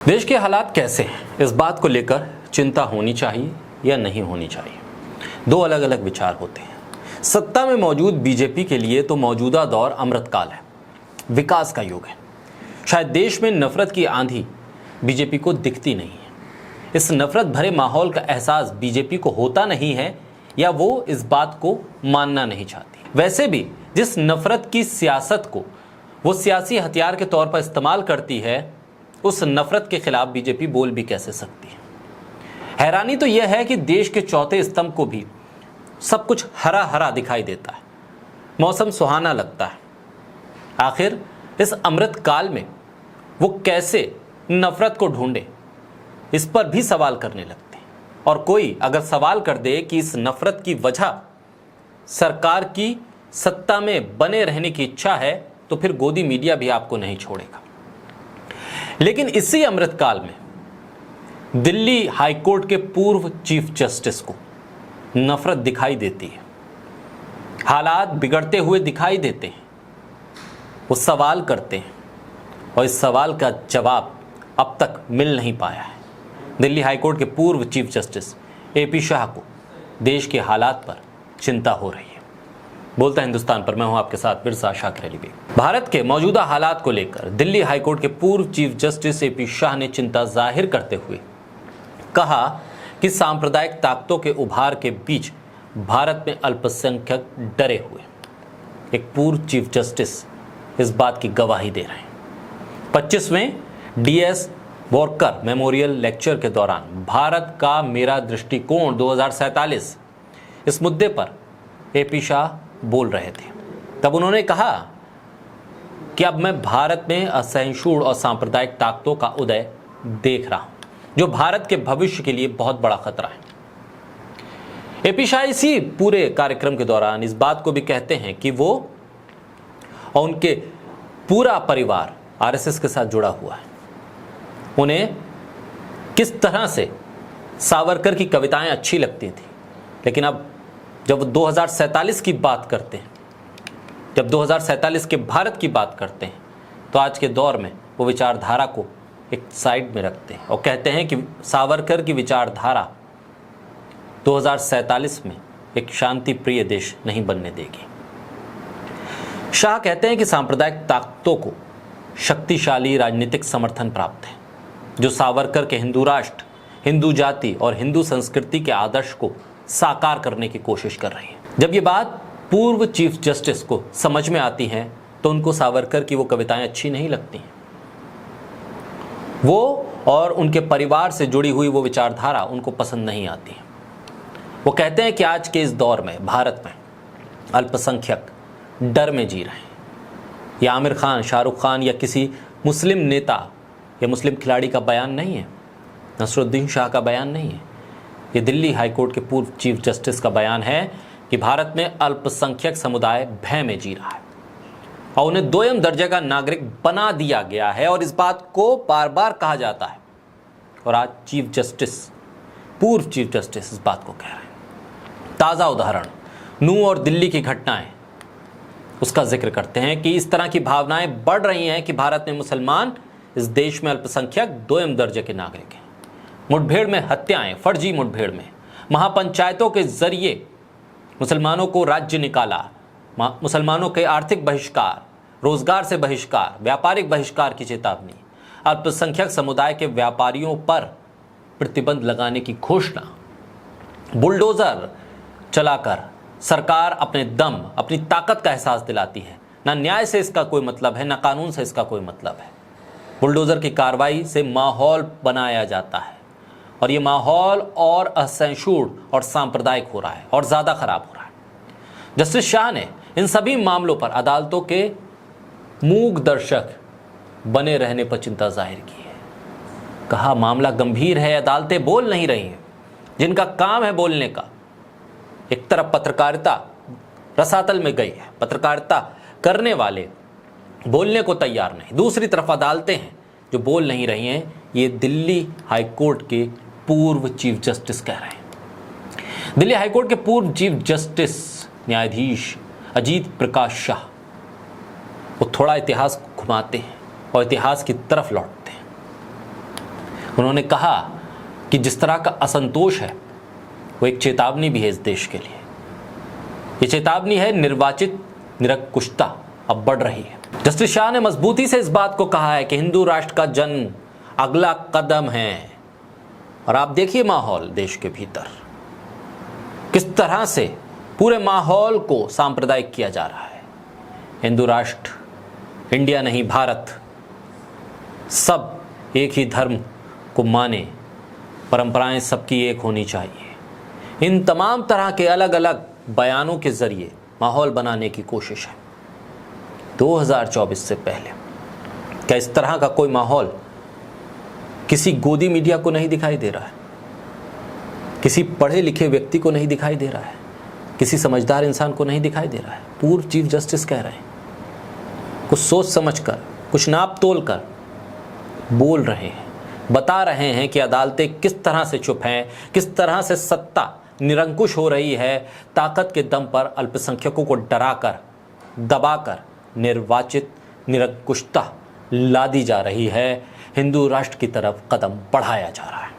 देश के हालात कैसे हैं, इस बात को लेकर चिंता होनी चाहिए या नहीं होनी चाहिए। दो अलग अलग विचार होते हैं। सत्ता में मौजूद बीजेपी के लिए तो मौजूदा दौर अमृतकाल है, विकास का युग है। शायद देश में नफरत की आंधी बीजेपी को दिखती नहीं है। इस नफरत भरे माहौल का एहसास बीजेपी को होता नहीं है या वो इस बात को मानना नहीं चाहती। वैसे भी जिस नफरत की सियासत को वो सियासी हथियार के तौर पर इस्तेमाल करती है, उस नफरत के खिलाफ बीजेपी बोल भी कैसे सकती है। हैरानी तो यह है कि देश के चौथे स्तंभ को भी सब कुछ हरा हरा दिखाई देता है, मौसम सुहाना लगता है। आखिर इस अमृत काल में वो कैसे नफरत को ढूंढे, इस पर भी सवाल करने लगते हैं। और कोई अगर सवाल कर दे कि इस नफरत की वजह सरकार की सत्ता में बने रहने की इच्छा है, तो फिर गोदी मीडिया भी आपको नहीं छोड़ेगा। लेकिन इसी अमृतकाल में दिल्ली हाईकोर्ट के पूर्व चीफ जस्टिस को नफरत दिखाई देती है, हालात बिगड़ते हुए दिखाई देते हैं। वो सवाल करते हैं और इस सवाल का जवाब अब तक मिल नहीं पाया है। दिल्ली हाईकोर्ट के पूर्व चीफ जस्टिस एपी शाह को देश के हालात पर चिंता हो रही है। बोलता हिंदुस्तान पर मैं हूं आपके साथ बिरसा शाकिर अली बेग। भारत के मौजूदा हालात को लेकर दिल्ली हाईकोर्ट के पूर्व चीफ जस्टिस एपी शाह ने चिंता जाहिर करते हुए कहा कि सांप्रदायिक ताकतों के उभार के बीच भारत में अल्पसंख्यक डरे हुए। एक पूर्व चीफ जस्टिस इस बात की गवाही दे रहे हैं। 25वें DS वॉरकर मेमोरियल लेक्चर के दौरान भारत का मेरा दृष्टिकोण 2047 इस मुद्दे पर एपी शाह बोल रहे थे। तब उन्होंने कहा कि अब मैं भारत में असहिष्णु और सांप्रदायिक ताकतों का उदय देख रहा हूं, जो भारत के भविष्य के लिए बहुत बड़ा खतरा है। एपी शाह इसी पूरे कार्यक्रम के दौरान इस बात को भी कहते हैं कि वो और उनके पूरा परिवार आरएसएस के साथ जुड़ा हुआ है। उन्हें किस तरह से सावरकर की कविताएं अच्छी लगती थी, लेकिन अब जब 2047 की बात करते हैं, जब 2047 के भारत की बात करते हैं, तो आज के दौर में वो विचारधारा को एक साइड में रखते हैं और कहते हैं कि सावरकर की विचारधारा 2047 में एक शांति प्रिय देश नहीं बनने देगी। शाह कहते हैं कि सांप्रदायिक ताकतों को शक्तिशाली राजनीतिक समर्थन प्राप्त है, जो सावरकर के हिंदू राष्ट्र, हिंदू जाति और हिंदू संस्कृति के आदर्श को साकार करने की कोशिश कर रही है। जब ये बात पूर्व चीफ जस्टिस को समझ में आती है, तो उनको सावरकर की वो कविताएं अच्छी नहीं लगती हैं। वो और उनके परिवार से जुड़ी हुई वो विचारधारा उनको पसंद नहीं आती है। वो कहते हैं कि आज के इस दौर में भारत में अल्पसंख्यक डर में जी रहे हैं। यह आमिर खान, शाहरुख खान या किसी मुस्लिम नेता या मुस्लिम खिलाड़ी का बयान नहीं है, नसरुद्दीन शाह का बयान नहीं है। ये दिल्ली हाईकोर्ट के पूर्व चीफ जस्टिस का बयान है कि भारत में अल्पसंख्यक समुदाय भय में जी रहा है और उन्हें दोयम दर्जे का नागरिक बना दिया गया है, और इस बात को बार बार कहा जाता है। और आज चीफ जस्टिस, पूर्व चीफ जस्टिस इस बात को कह रहे हैं। ताज़ा उदाहरण नूह और दिल्ली की घटनाएं उसका जिक्र करते हैं कि इस तरह की भावनाएं बढ़ रही हैं कि भारत में मुसलमान इस देश में अल्पसंख्यक दोयम दर्जे के नागरिक हैं। मुठभेड़ में हत्याएं, फर्जी मुठभेड़ में महापंचायतों के जरिए मुसलमानों को राज्य निकाला, मुसलमानों के आर्थिक बहिष्कार, रोजगार से बहिष्कार, व्यापारिक बहिष्कार की चेतावनी, अल्पसंख्यक समुदाय के व्यापारियों पर प्रतिबंध लगाने की घोषणा, बुलडोजर चलाकर सरकार अपने दम, अपनी ताकत का एहसास दिलाती है। ना न्याय से इसका कोई मतलब है, ना कानून से इसका कोई मतलब है। बुलडोजर की कार्रवाई से माहौल बनाया जाता है और ये माहौल और असहिष्णु और सांप्रदायिक हो रहा है और ज़्यादा खराब हो रहा है। जस्टिस शाह ने इन सभी मामलों पर अदालतों के मूक दर्शक बने रहने पर चिंता जाहिर की है। कहा मामला गंभीर है, अदालतें बोल नहीं रही हैं, जिनका काम है बोलने का। एक तरफ पत्रकारिता रसातल में गई है, पत्रकारिता करने वाले बोलने को तैयार नहीं, दूसरी तरफ अदालतें हैं जो बोल नहीं रही हैं। ये दिल्ली हाईकोर्ट के पूर्व चीफ जस्टिस कह रहे हैं। दिल्ली हाईकोर्ट के पूर्व चीफ जस्टिस न्यायाधीश अजीत प्रकाश शाह वो थोड़ा इतिहास घुमाते हैं और इतिहास की तरफ लौटते हैं। उन्होंने कहा कि जिस तरह का असंतोष है वो एक चेतावनी भी है इस देश के लिए। ये चेतावनी है निर्वाचित निरंकुशता अब बढ़ रही है। जस्टिस शाह ने मजबूती से इस बात को कहा है कि हिंदू राष्ट्र का जन्म अगला कदम है। और आप देखिए माहौल देश के भीतर किस तरह से पूरे माहौल को सांप्रदायिक किया जा रहा है। हिंदू राष्ट्र, इंडिया नहीं भारत, सब एक ही धर्म को माने, परंपराएं सबकी एक होनी चाहिए। इन तमाम तरह के अलग अलग बयानों के जरिए माहौल बनाने की कोशिश है। 2024 से पहले क्या इस तरह का कोई माहौल किसी गोदी मीडिया को नहीं दिखाई दे रहा है? किसी पढ़े लिखे व्यक्ति को नहीं दिखाई दे रहा है? किसी समझदार इंसान को नहीं दिखाई दे रहा है? पूर्व चीफ जस्टिस कह रहे हैं, कुछ सोच समझकर, कुछ नाप तोल कर बोल रहे हैं, बता रहे हैं कि अदालतें किस तरह से चुप हैं, किस तरह से सत्ता निरंकुश हो रही है, ताकत के दम पर अल्पसंख्यकों को डराकर, दबाकर निर्वाचित निरंकुशता लादी जा रही है, हिंदू राष्ट्र की तरफ कदम बढ़ाया जा रहा है।